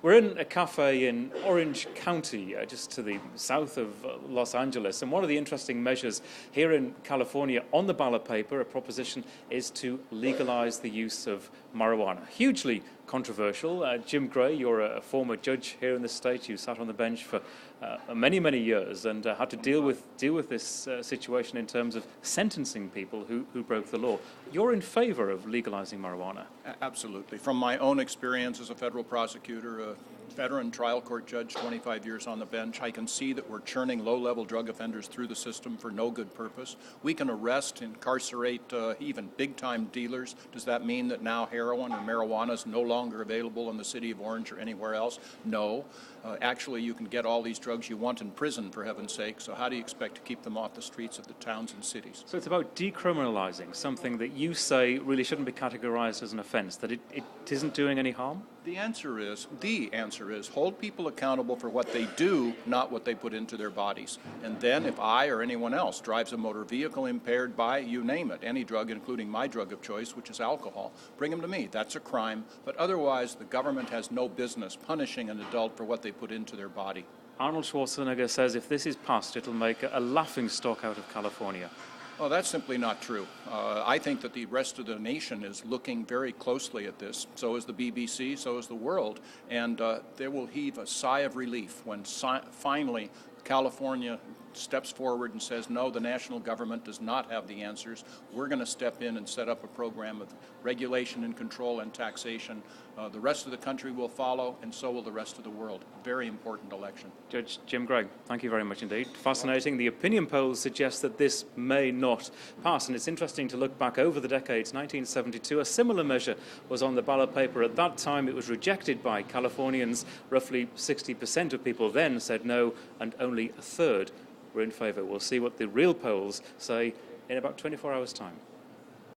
We're in a cafe in Orange County, just to the south of Los Angeles, and one of the interesting measures here in California on the ballot paper, a proposition, is to legalize the use of marijuana. Hugely controversial. Jim Gray, you're a former judge here in the state. You sat on the bench for many, many years and had to deal with this situation in terms of sentencing people who broke the law. You're in favor of legalizing marijuana? Absolutely. From my own experience as a federal prosecutor, a veteran trial court judge, 25 years on the bench, I can see that we're churning low-level drug offenders through the system for no good purpose. We can arrest, incarcerate even big-time dealers. Does that mean that now heroin or marijuana is no longer available in the city of Orange or anywhere else? No. Actually, you can get all these drugs you want in prison, for heaven's sake, so how do you expect to keep them off the streets of the towns and cities? So it's about decriminalizing something that you say really shouldn't be categorized as an offense, that it isn't doing any harm? The answer is hold people accountable for what they do, not what they put into their bodies. And then if I or anyone else drives a motor vehicle impaired by, you name it, any drug, including my drug of choice, which is alcohol, bring them to me. That's a crime. But otherwise, the government has no business punishing an adult for what they put into their body. Arnold Schwarzenegger says if this is passed, it'll make a laughingstock out of California. Well, that's simply not true. I think that the rest of the nation is looking very closely at this. So is the BBC, so is the world. And they will heave a sigh of relief when finally California steps forward and says, no, the national government does not have the answers. We're going to step in and set up a program of regulation and control and taxation. The rest of the country will follow, and so will the rest of the world. Very important election. Judge Jim Gray, thank you very much indeed. Fascinating. The opinion polls suggest that this may not pass, and it's interesting to look back over the decades. 1972, a similar measure was on the ballot paper. At that time, it was rejected by Californians. Roughly 60% of people then said no, and only a third were in favour. We'll see what the real polls say in about 24 hours' time.